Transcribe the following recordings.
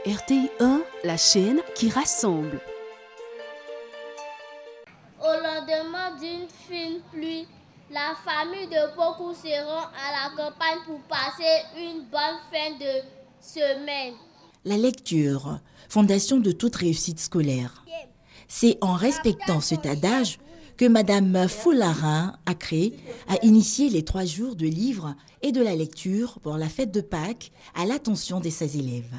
RTI 1, la chaîne qui rassemble. Au lendemain d'une fine pluie, la famille de Pokou se rend à la campagne pour passer une bonne fin de semaine. La lecture, fondation de toute réussite scolaire. C'est en respectant cet adage que Madame Foularin a initié les 3 jours de livres et de la lecture pour la fête de Pâques à l'attention de ses élèves.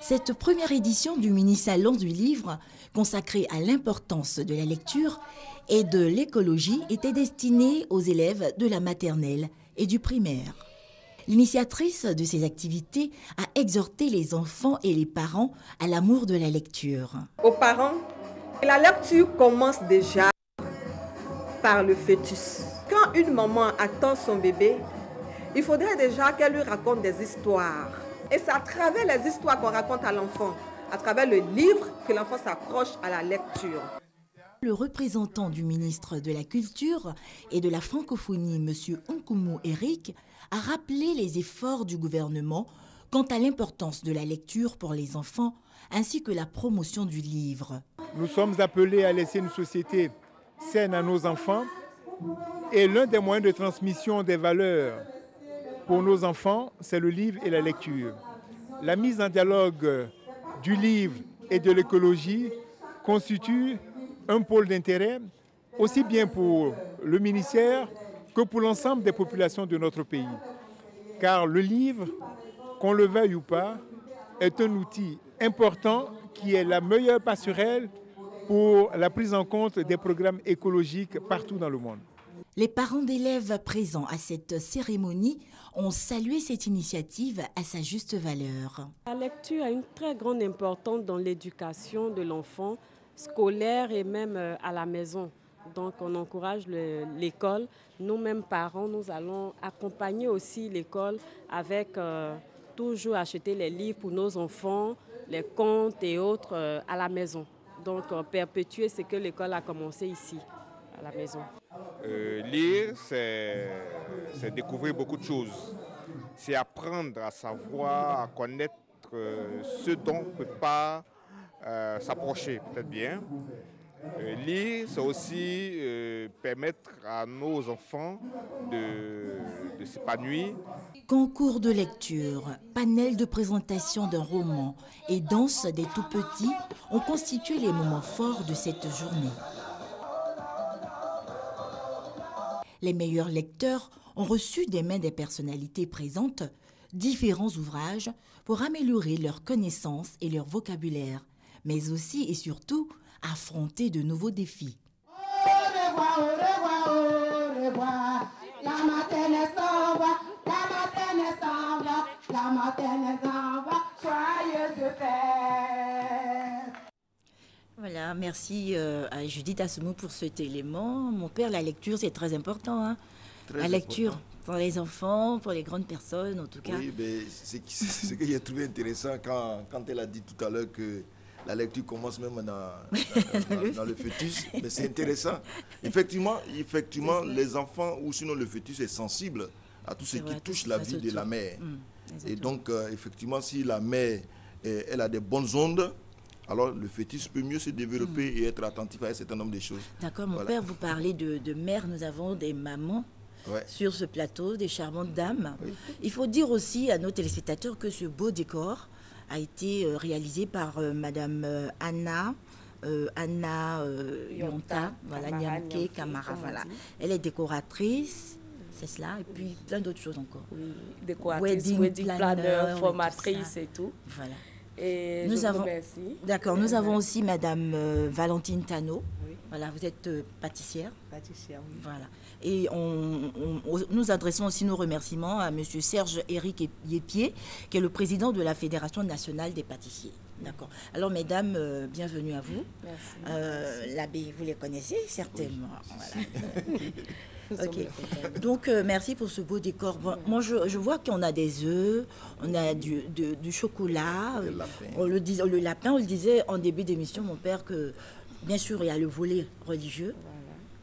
Cette première édition du mini-salon du livre, consacrée à l'importance de la lecture et de l'écologie, était destinée aux élèves de la maternelle et du primaire. L'initiatrice de ces activités a exhorté les enfants et les parents à l'amour de la lecture. Aux parents, la lecture commence déjà par le fœtus. Quand une maman attend son bébé, il faudrait déjà qu'elle lui raconte des histoires. Et c'est à travers les histoires qu'on raconte à l'enfant, à travers le livre, que l'enfant s'accroche à la lecture. Le représentant du ministre de la Culture et de la Francophonie, M. Nkoumou Eric, a rappelé les efforts du gouvernement quant à l'importance de la lecture pour les enfants, ainsi que la promotion du livre. Nous sommes appelés à laisser une société saine à nos enfants et l'un des moyens de transmission des valeurs pour nos enfants, c'est le livre et la lecture. La mise en dialogue du livre et de l'écologie constitue un pôle d'intérêt, aussi bien pour le ministère que pour l'ensemble des populations de notre pays. Car le livre, qu'on le veuille ou pas, est un outil important qui est la meilleure passerelle pour la prise en compte des programmes écologiques partout dans le monde. Les parents d'élèves présents à cette cérémonie ont salué cette initiative à sa juste valeur. La lecture a une très grande importance dans l'éducation de l'enfant, scolaire et même à la maison. Donc on encourage l'école. Nous-mêmes parents, nous allons accompagner aussi l'école avec toujours acheter les livres pour nos enfants, les contes et autres à la maison. Donc perpétuer ce que l'école a commencé ici, à la maison. Lire, c'est découvrir beaucoup de choses. C'est apprendre à savoir, à connaître ce dont on ne peut pas s'approcher, peut-être bien. Lire, c'est aussi permettre à nos enfants de s'épanouir. Concours de lecture, panel de présentation d'un roman et danse des tout-petits ont constitué les moments forts de cette journée. Les meilleurs lecteurs ont reçu des mains des personnalités présentes différents ouvrages pour améliorer leurs connaissances et leur vocabulaire, mais aussi et surtout affronter de nouveaux défis. Au revoir, au revoir, au revoir. La maternelle s'en va, la maternelle s'en va, la maternelle s'en va, joyeuse fête. Voilà, merci à Judith Assoumou pour cet élément. Mon père, la lecture, c'est très important. Hein. Très la lecture important. Pour les enfants, pour les grandes personnes, en tout cas. Oui, mais c'est ce que j'ai trouvé intéressant quand elle a dit tout à l'heure que la lecture commence même dans le fœtus. Mais c'est intéressant. Effectivement, les enfants, ou sinon le fœtus est sensible à tout ce qui touche la vie de la mère. Et donc, effectivement, si la mère, elle a des bonnes ondes, alors le fœtus peut mieux se développer et être attentif à un certain nombre de choses. D'accord, mon père, vous parlez de mère, nous avons des mamans sur ce plateau, des charmantes dames. Oui. Il faut dire aussi à nos téléspectateurs que ce beau décor a été réalisé par Madame Anna Yonta, voilà, Nyamke Kamara, voilà. Elle est décoratrice. C'est cela, et puis plein d'autres choses encore. Oui, décoratrice, wedding planner, formatrice et tout. Voilà. Et nous avons aussi Madame Valentine Tano. Oui. Voilà, vous êtes pâtissière. Pâtissière, oui. Voilà. Et nous adressons aussi nos remerciements à Monsieur Serge Éric Yépier, qui est le président de la Fédération nationale des pâtissiers. D'accord. Alors, mesdames, bienvenue à vous. Merci. L'abbé, vous les connaissez certainement. Oui. Voilà. Ok. Donc, merci pour ce beau décor. Bon, moi, je vois qu'on a des œufs, on a du chocolat, le lapin. On le disait en début d'émission, mon père, que bien sûr, il y a le volet religieux.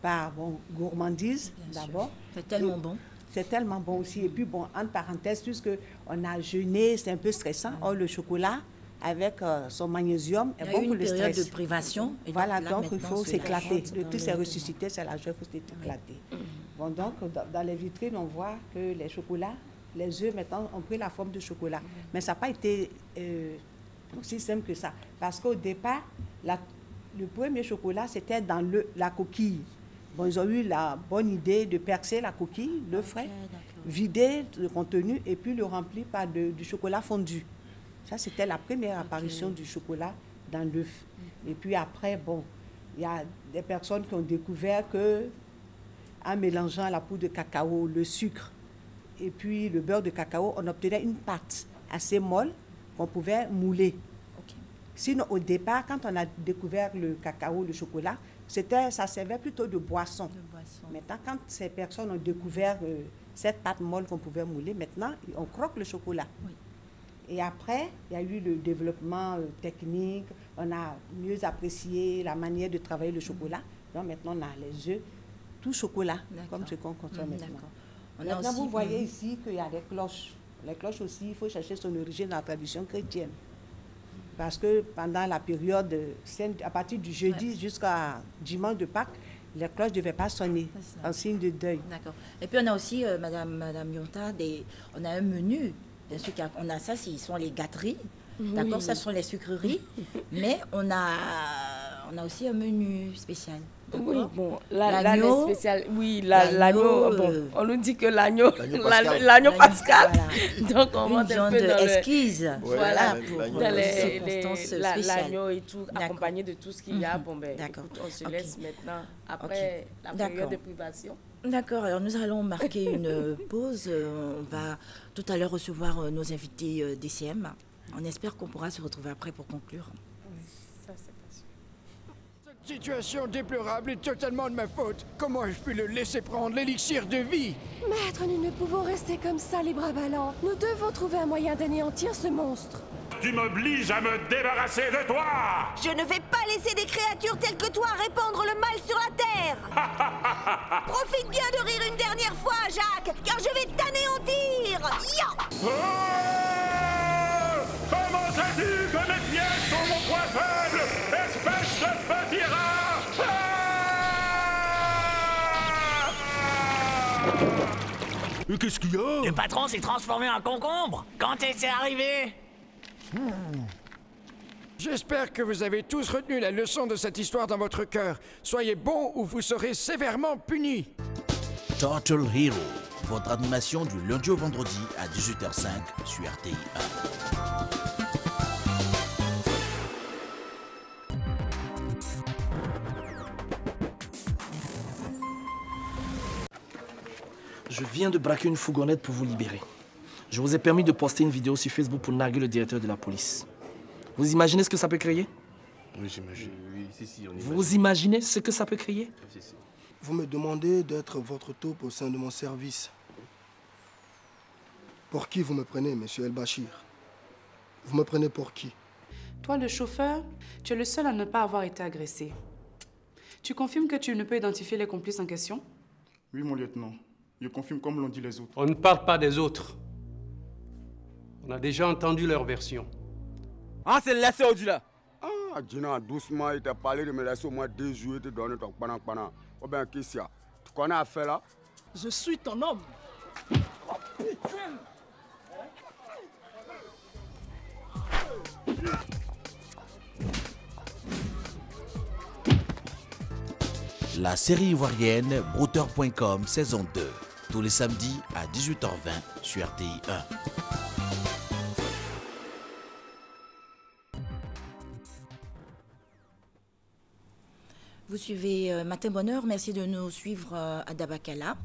par gourmandise d'abord. C'est tellement bon. C'est tellement bon aussi. Et puis, bon, entre parenthèses, puisque on a jeûné, c'est un peu stressant. Or, le chocolat, avec son magnésium, est bon pour le stress. Il y a eu une période de privation. Et voilà, donc il faut s'éclater. Le tout s'est ressuscité, c'est la joie, il faut s'éclater. Bon, donc, dans les vitrines, on voit que les chocolats, les œufs, maintenant, ont pris la forme de chocolat. Mais ça n'a pas été aussi simple que ça. Parce qu'au départ, le premier chocolat, c'était dans la coquille. Bon, ils ont eu la bonne idée de percer la coquille, le frais, vider le contenu et puis le remplir par du chocolat fondu. Ça, c'était la première apparition du chocolat dans l'œuf. Et puis après, bon, il y a des personnes qui ont découvert que en mélangeant la poudre de cacao, le sucre et puis le beurre de cacao, on obtenait une pâte assez molle qu'on pouvait mouler. Sinon, au départ, quand on a découvert le cacao, le chocolat, ça servait plutôt de boisson. Maintenant, quand ces personnes ont découvert cette pâte molle qu'on pouvait mouler, maintenant, on croque le chocolat. Oui. Et après, il y a eu le développement technique, on a mieux apprécié la manière de travailler le chocolat. Donc maintenant, on a les œufs, tout chocolat, comme ce qu'on consomme maintenant. Maintenant, vous voyez ici qu'il y a des cloches. Les cloches aussi, il faut chercher son origine dans la tradition chrétienne. Parce que pendant la période, à partir du jeudi jusqu'à dimanche de Pâques, les cloches ne devaient pas sonner en signe de deuil. D'accord. Et puis on a aussi, Madame Yonta, on a un menu. Bien sûr qu'on a ça, ce sont les gâteries. Oui. D'accord, ça sont les sucreries. Mais on a aussi un menu spécial. Oui, bon, l'agneau spécial. Oui, l'agneau. Bon, on nous dit que l'agneau pascal. Voilà. Donc on monte un peu dans esquisse. Voilà, pour les circonstances spéciales. L'agneau et tout, accompagné de tout ce qu'il y a. Bon, ben, écoute, on se laisse maintenant après la période de privation. D'accord, alors nous allons marquer une pause. On va tout à l'heure recevoir nos invités DCM. On espère qu'on pourra se retrouver après pour conclure. Ça, c'est pas sûr. Cette situation déplorable est totalement de ma faute. Comment ai-je pu le laisser prendre l'élixir de vie? Maître, nous ne pouvons rester comme ça, les bras ballants. Nous devons trouver un moyen d'anéantir ce monstre. Tu m'obliges à me débarrasser de toi! Je ne vais pas laisser des créatures telles que toi répandre le mal sur la terre! Profite bien de rire une dernière fois, Jacques, car je vais t'anéantir! Oh! Comment sais-tu que mes pieds sont mon point faible, espèce de petit rat! Mais qu'est-ce qu'il y a? Le patron s'est transformé en concombre! Quand est-ce arrivé? J'espère que vous avez tous retenu la leçon de cette histoire dans votre cœur. Soyez bons ou vous serez sévèrement punis. Turtle Hero, votre animation du lundi au vendredi à 18h05 sur RTI 1. Je viens de braquer une fourgonnette pour vous libérer. Je vous ai permis de poster une vidéo sur Facebook pour narguer le directeur de la police. Vous imaginez ce que ça peut créer? Oui, j'imagine. Oui, si, on imagine. Vous imaginez ce que ça peut créer? Si. Vous me demandez d'être votre taupe au sein de mon service. Pour qui vous me prenez, monsieur El-Bachir? Vous me prenez pour qui? Toi, le chauffeur, tu es le seul à ne pas avoir été agressé. Tu confirmes que tu ne peux identifier les complices en question? Oui, mon lieutenant. Je confirme comme l'ont dit les autres. On ne parle pas des autres. On a déjà entendu leur version. Ah, c'est laissé au là. Ah, Dina, doucement, il t'a parlé de me laisser au moins 2 jours et te donner ton panan. Oh ben, qu'est-ce qu'il y a? Tu connais affaire là? Je suis ton homme. Oh, putain! La série ivoirienne Brouteur.com saison 2. Tous les samedis à 18h20 sur RTI 1. Vous suivez Matin Bonheur. Merci de nous suivre à Dabakala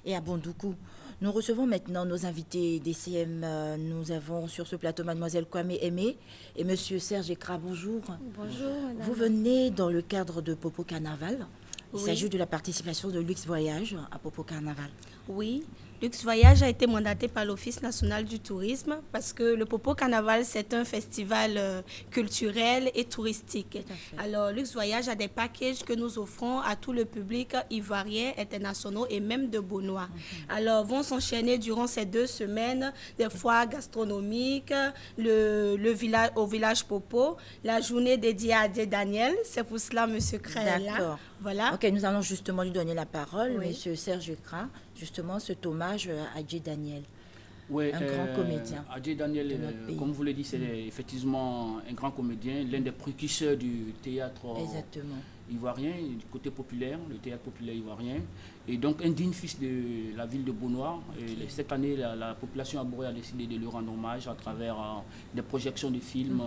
et à Bondoukou. Nous recevons maintenant nos invités DCM. Nous avons sur ce plateau Mademoiselle Kwame Aimé et Monsieur Serge Ekra. Bonjour. Bonjour, madame. Vous venez dans le cadre de Popo Carnaval. Il s'agit de la participation de Luxe Voyage à Popo Carnaval. Oui, Luxe Voyage a été mandaté par l'Office national du tourisme parce que le Popo Carnaval, c'est un festival culturel et touristique. Alors, Luxe Voyage a des packages que nous offrons à tout le public ivoirien, internationaux et même de Beaunois. Alors, vont s'enchaîner durant ces 2 semaines des foires gastronomiques, le village, au village Popo, la journée dédiée à Adjé Daniel. C'est pour cela, M. Cra est là. D'accord. Voilà. Ok, nous allons justement lui donner la parole, M. Serge Cra, justement cet hommage à Adjé Daniel. Oui, un grand comédien. Adjé Daniel, comme vous l'avez dit, c'est effectivement un grand comédien, l'un des précurseurs du théâtre ivoirien, du côté populaire, le théâtre populaire ivoirien. Et donc un digne fils de la ville de Beaunois. Et cette année, la population abourée a décidé de lui rendre hommage à travers des projections de films.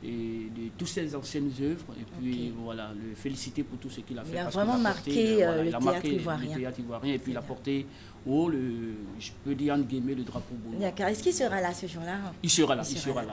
Et de toutes ses anciennes œuvres, et puis voilà, le féliciter pour tout ce qu'il a fait. Il a vraiment marqué le théâtre ivoirien. Et puis il a porté haut, je peux dire entre guillemets, le drapeau Beaunois. D'accord. Est-ce qu'il sera là ce jour-là? Il sera là.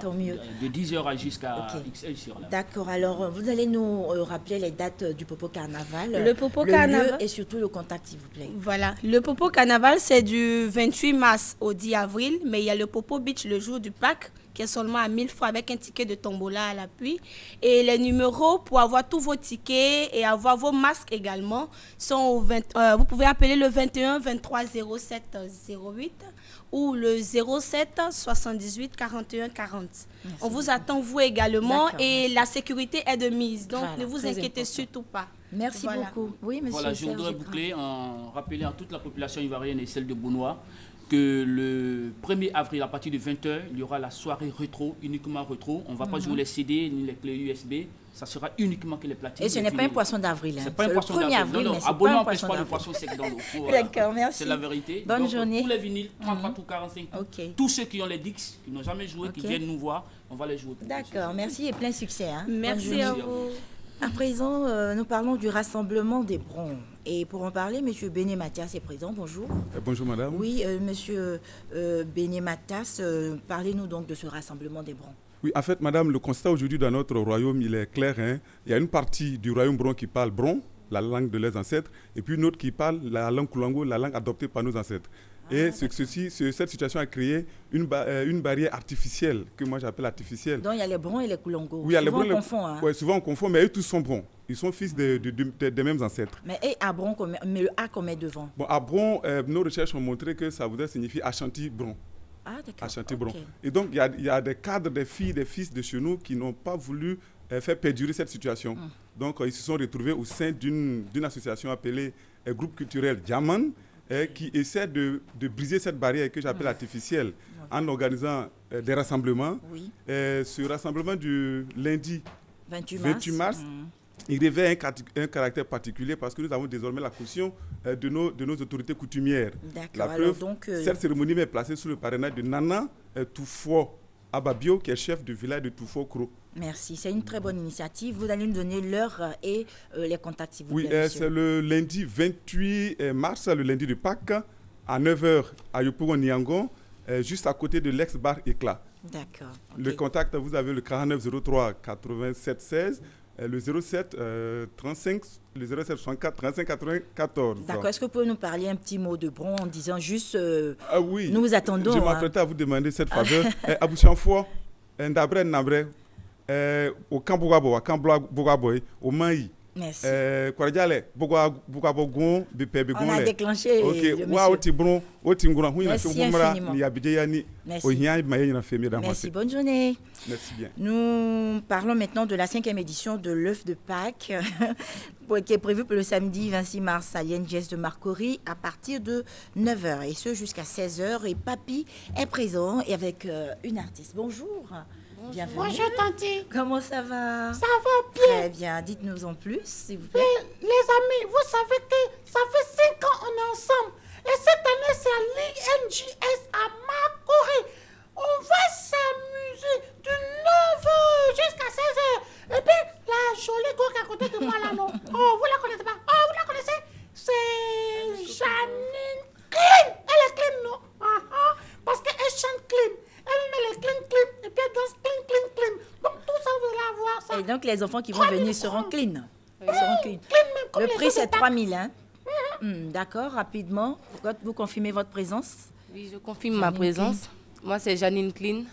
Tant mieux. De 10h jusqu'à XL, il sera là. D'accord. Alors, vous allez nous rappeler les dates du Popo Carnaval, le Carnaval lieu et surtout le contact, s'il vous plaît. Voilà. Le Popo Carnaval, c'est du 28 mars au 10 avril, mais il y a le Popo Beach le jour du Pâques, qui est seulement à 1000 francs avec un ticket de tombola à l'appui. Et les numéros pour avoir tous vos tickets et avoir vos masques également sont au vous pouvez appeler le 21 23 07 08 ou le 07 78 41 40. Merci. On vous attend vous également et la sécurité est de mise. Donc ne vous inquiétez surtout pas. Merci beaucoup. Oui, monsieur. Voilà, je voudrais boucler en rappelant à toute la population ivoirienne et celle de Beaunois que le 1er avril, à partir de 20h, il y aura la soirée rétro, uniquement rétro. On ne va pas jouer les CD ni les clés USB. Ça sera uniquement que les platines. Et ce n'est pas un poisson d'avril. C'est pas un poisson d'avril. Non, à Beaunois, on ne pêche pas le poisson sec dans l'eau. D'accord, merci. C'est la vérité. Bonne journée. Pour les vinyles, 33 ou 45. Tous ceux qui ont les Dix, qui n'ont jamais joué, qui viennent nous voir, on va les jouer. D'accord, merci et plein succès. Merci à vous. À présent, nous parlons du rassemblement des Brons. Et pour en parler, M. Béné Mathias est présent. Bonjour. Bonjour, madame. Oui, M. Béné Mathias, parlez-nous donc de ce rassemblement des Brons. Oui, en fait, madame, le constat aujourd'hui dans notre royaume, il est clair. Il y a une partie du royaume Bron qui parle Bron, la langue de leurs ancêtres, et puis une autre qui parle la langue Koulango, la langue adoptée par nos ancêtres. Et cette situation a créé une barrière artificielle, que moi j'appelle artificielle. Donc il y a les Brons et les Koulongo. Oui, souvent on confond. Oui, souvent on confond, mais eux tous sont Brons. Ils sont fils des mêmes ancêtres. Mais à Bron, mais le A qu'on met devant. Bon, à Bron, nos recherches ont montré que ça voudrait signifier Ashanti-Bron. Ah, d'accord. Ashanti-Bron. Okay. Et donc il y a des cadres, des filles, des fils de chez nous qui n'ont pas voulu faire perdurer cette situation. Donc ils se sont retrouvés au sein d'une association appelée Groupe culturel Diamant, qui essaie de briser cette barrière que j'appelle artificielle en organisant des rassemblements. Oui. Ce rassemblement du lundi 28 mars, il revêt un caractère particulier parce que nous avons désormais la caution de nos autorités coutumières. La preuve, cette cérémonie est placée sous le parrainage de Nana Toufo Ababio, qui est chef du village de Toufo-Kro. Merci, c'est une très bonne initiative. Vous allez nous donner l'heure et les contacts, s'il vous plaît. Oui, c'est le lundi 28 mars, le lundi de Pâques, à 9h à Yopougon-Niangon, juste à côté de l'ex-bar Éclat. D'accord. Okay. Le contact, vous avez le 49 03 87 16, le 07 35, le 07 64 35 94. D'accord. Est-ce que vous pouvez nous parler un petit mot de Bron en disant juste oui. Nous vous attendons. Je m'apprêtais à vous demander cette faveur. Abouchanfo, Ndabre Nabre, au Cambougabo, à Cambougabo, au Maï. Merci. On a déclenché le monsieur. Merci infiniment. Merci, bonne journée. Merci bien. Nous parlons maintenant de la 5e édition de l'œuf de Pâques qui est prévue pour le samedi 26 mars à l'INGS de Marcory à partir de 9h et ce jusqu'à 16h. Et Papy est présent et avec une artiste. Bonjour. Bienvenue. Bonjour, Tanti. Comment ça va? Ça va bien. Très bien. Dites-nous en plus, s'il vous plaît. Les amis, vous savez que ça fait 5 ans qu'on est ensemble. Et cette année, c'est à l'INGS à Marcory. On va s'amuser de 9h jusqu'à 16h. Et puis, la jolie go qui est à côté de moi, là, non? Oh, vous la connaissez pas? Oh, vous la connaissez? C'est Janine Clean. Elle est clean, non? Parce qu'elle chante clean. Elle met les clean, et puis elle danse clean. Donc tout ça, vous allez avoir ça. Et donc les enfants qui vont venir seront clean. Ils seront clean. Clean même comme le prix, c'est 3 000, hein? D'accord, rapidement. Vous confirmez votre présence? Oui, je confirme ma présence. Moi, c'est Janine Clean.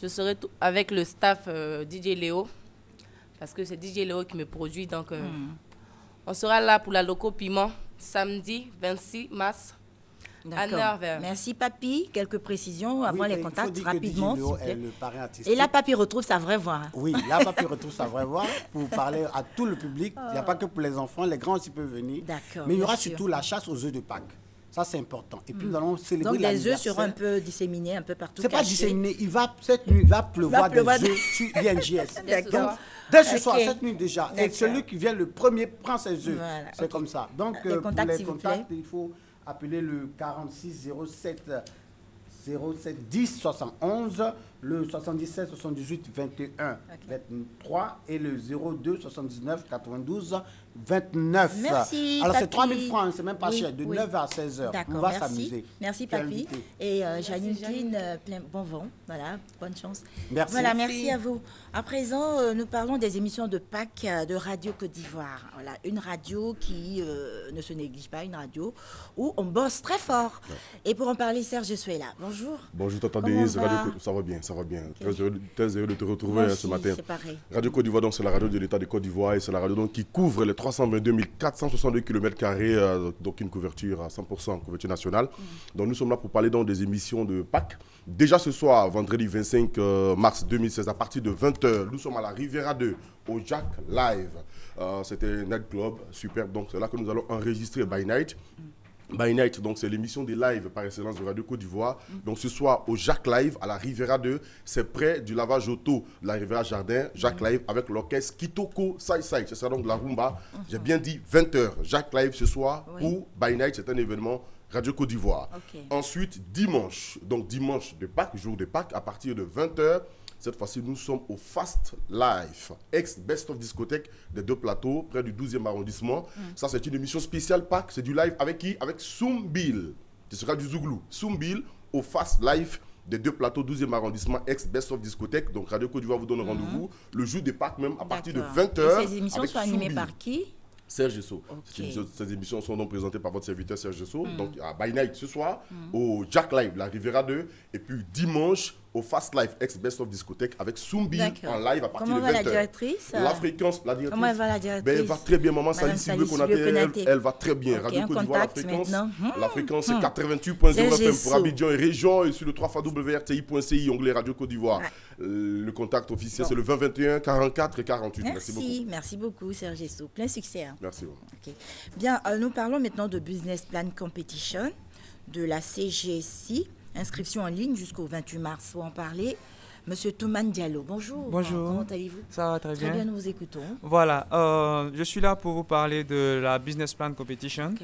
Je serai avec le staff DJ Léo, parce que c'est DJ Léo qui me produit. Donc, on sera là pour la Loco Piment, samedi 26 mars. D'accord. Merci, Papy. Quelques précisions avant les contacts, rapidement. Léo est le parrain artistique. Et là, Papy retrouve sa vraie voix. Oui, là, Papy retrouve sa vraie voix pour parler à tout le public. Il n'y a pas que pour les enfants, les grands aussi peuvent venir. D'accord. Mais il y aura surtout la chasse aux œufs de Pâques. Ça, c'est important. Et puis, nous allons célébrer l'anniversaire. Donc, les œufs seront un peu disséminés, un peu partout. Ce n'est pas disséminé. Cette nuit, il va pleuvoir des œufs sur INJS. D'accord. Dès ce soir, cette nuit déjà. Et celui qui vient le premier prend ses œufs. Voilà. C'est comme ça. Donc, pour les contacts, il faut appeler le 46 07 10 71, le 77 78 21 23 et le 02 79 92 29. Merci. Alors, c'est 3 000 francs, c'est même pas cher, de 9 à 16 heures. On va s'amuser. Merci, Papy. Et Janine Clean, plein bon vent. Voilà, bonne chance. Merci. Voilà, merci à vous. À présent, nous parlons des émissions de Pâques de Radio Côte d'Ivoire. Voilà, une radio qui ne se néglige pas, une radio où on bosse très fort. Ouais. Et pour en parler, Serge, je suis là. Bonjour. Bonjour, Tata Denise. Ça va bien, ça va bien. Okay. Très heureux de te retrouver ce matin. C'est pareil. Radio Côte d'Ivoire, donc c'est la radio de l'État de Côte d'Ivoire et c'est la radio donc, qui couvre les 322 462 km², donc une couverture à 100%, couverture nationale. Donc nous sommes là pour parler donc, des émissions de Pâques. Déjà ce soir, vendredi 25 mars 2016, à partir de 20h, nous sommes à la Riviera 2, au Jack Live. C'était un night club, superbe. Donc c'est là que nous allons enregistrer By Night. By Night, donc c'est l'émission des lives par excellence de Radio Côte d'Ivoire. Donc ce soir au Jacques Live à la Riviera 2, c'est près du lavage auto de la Riviera Jardin, Jacques Live avec l'orchestre Kitoko Sai Sai. C'est ça donc la rumba. J'ai bien dit 20h, Jacques Live ce soir pour By Night, c'est un événement Radio Côte d'Ivoire. Ensuite dimanche, donc dimanche de Pâques, jour de Pâques, à partir de 20h. Cette fois-ci, nous sommes au Fast Life, ex-Best of Discothèque des deux plateaux, près du 12e arrondissement. Ça, c'est une émission spéciale Pâques. C'est du live avec qui? Avec Soumbil. Ce sera du Zouglou. Soumbil au Fast Life des deux plateaux, 12e arrondissement, ex-Best of Discothèque. Donc, Radio Côte d'Ivoire vous donne rendez-vous le jour des Pâques, même à partir de 20h. Et ces émissions sont animées par qui? Serge Gesso. Ces émissions sont donc présentées par votre serviteur Serge Gesso. Donc à By Night ce soir, au Jack Live, la Riviera 2, et puis dimanche au Fast Life, ex-Best of Discothèque, avec Soumbi en live à partir de 20h. Comment va la directrice? La directrice. Comment elle va la directrice? Elle va très bien, maman Sali Sylvie Konaté, elle va très bien. Radio Côte d'Ivoire, la fréquence c'est 88.0 FM pour Abidjan et région, et sur le 3xwrti.ci, onglet Radio Côte d'Ivoire. Le contact officiel, c'est le 20 21 44 et 48. Merci beaucoup. Merci beaucoup, Serge Gesso. Plein succès. Merci. Bien, nous parlons maintenant de Business Plan Competition, de la CGC. Inscription en ligne jusqu'au 28 mars. Pour en parler, Monsieur Touman Diallo. Bonjour. Bonjour. Comment allez-vous? Ça va très bien. Très bien, nous vous écoutons. Voilà, je suis là pour vous parler de la Business Plan Competition.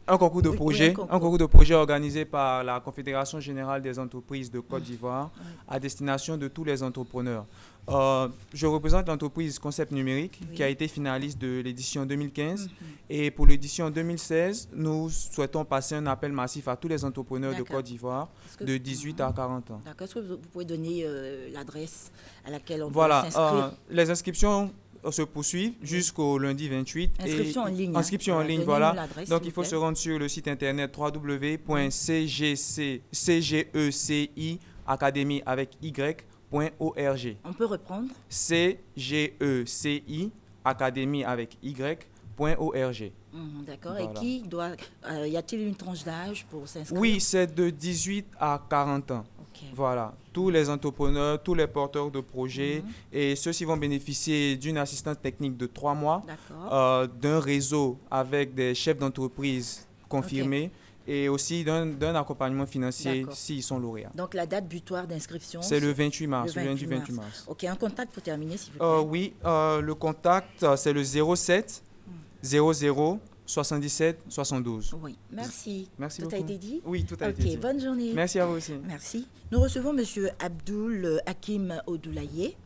Un concours de projet, un concours de projet organisé par la Confédération Générale des Entreprises de Côte d'Ivoire à destination de tous les entrepreneurs. Je représente l'entreprise Concept Numérique qui a été finaliste de l'édition 2015 et pour l'édition 2016, nous souhaitons passer un appel massif à tous les entrepreneurs de Côte d'Ivoire de 18 à 40 ans. D'accord. Est-ce que vous pouvez donner l'adresse à laquelle on peut s'inscrire? Les inscriptions se poursuivent jusqu'au lundi 28. Inscription en ligne. Inscription en ligne, voilà. Donc, il faut se rendre sur le site internet www.cgeciacademy avec y.org. On peut reprendre? cgeciacademy avec y.org. D'accord. Voilà. Et qui doit... y a-t-il une tranche d'âge pour s'inscrire? Oui, c'est de 18 à 40 ans. Voilà, tous les entrepreneurs, tous les porteurs de projets et ceux-ci vont bénéficier d'une assistance technique de 3 mois, d'un réseau avec des chefs d'entreprise confirmés et aussi d'un accompagnement financier s'ils sont lauréats. Donc la date butoir d'inscription? C'est le 28 mars, le lundi 28 mars. Ok, un contact pour terminer s'il vous plaît. Oui, le contact c'est le 07 00 77 72. Oui, merci. Merci beaucoup. Tout a été dit? Oui, tout a été dit. Ok, bonne journée. Merci à vous aussi. Merci. Nous recevons M. Abdoul Hakim Odoulaye.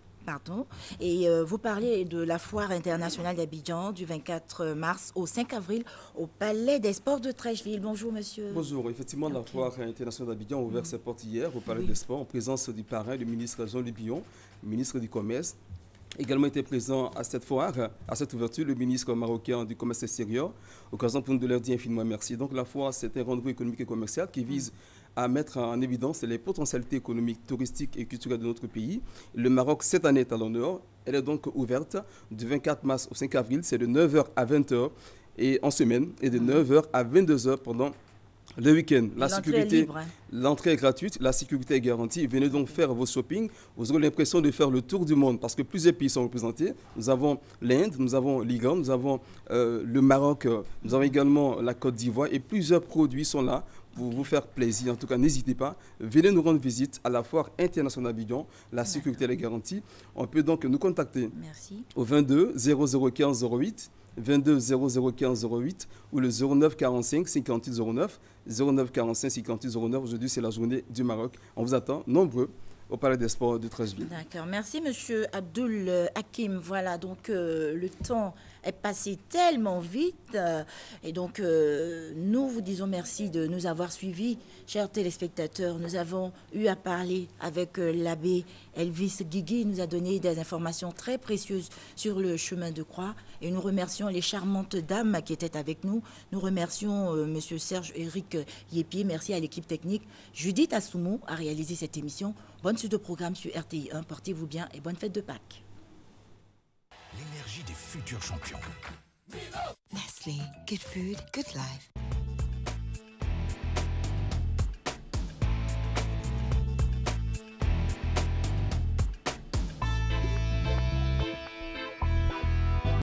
Et vous parlez de la foire internationale d'Abidjan du 24 mars au 5 avril au Palais des Sports de Trècheville. Bonjour monsieur. Bonjour, effectivement la foire internationale d'Abidjan a ouvert ses portes hier au Palais des Sports en présence du parrain, le ministre Jean Libillon, ministre du Commerce, Également été présent à cette foire, à cette ouverture, le ministre marocain du Commerce extérieur, occasion pour nous de leur dire infiniment merci. Donc la foire, c'est un rendez-vous économique et commercial qui vise à mettre en évidence les potentialités économiques, touristiques et culturelles de notre pays. Le Maroc, cette année, est à l'honneur. Elle est donc ouverte du 24 mars au 5 avril, c'est de 9h à 20h et en semaine, et de 9h à 22h pendant le week-end. La sécurité, l'entrée est gratuite, la sécurité est garantie. Venez donc faire vos shopping. Vous aurez l'impression de faire le tour du monde parce que plusieurs pays sont représentés. Nous avons l'Inde, nous avons l'Iran, nous avons le Maroc, nous avons également la Côte d'Ivoire et plusieurs produits sont là pour vous faire plaisir. En tout cas, n'hésitez pas. Venez nous rendre visite à la foire internationale Abidjan. La sécurité est garantie. On peut donc nous contacter au 22 0015 08. 22 0015 08 ou le 09 45 58 09 09 45 58 09. Aujourd'hui, c'est la journée du Maroc. On vous attend nombreux au Palais des Sports de Treichville. D'accord. Merci, monsieur Abdul Hakim. Voilà, donc le temps est passé tellement vite. Et donc, nous vous disons merci de nous avoir suivis, chers téléspectateurs. Nous avons eu à parler avec l'abbé Elvis Guigui. Il nous a donné des informations très précieuses sur le chemin de croix. Et nous remercions les charmantes dames qui étaient avec nous. Nous remercions monsieur Serge-Éric Yépier. Merci à l'équipe technique. Judith Assoumou a réalisé cette émission. Bonne suite de programme sur RTI 1. Portez-vous bien et bonne fête de Pâques. L'énergie des futurs champions. Nestlé, good food, good life.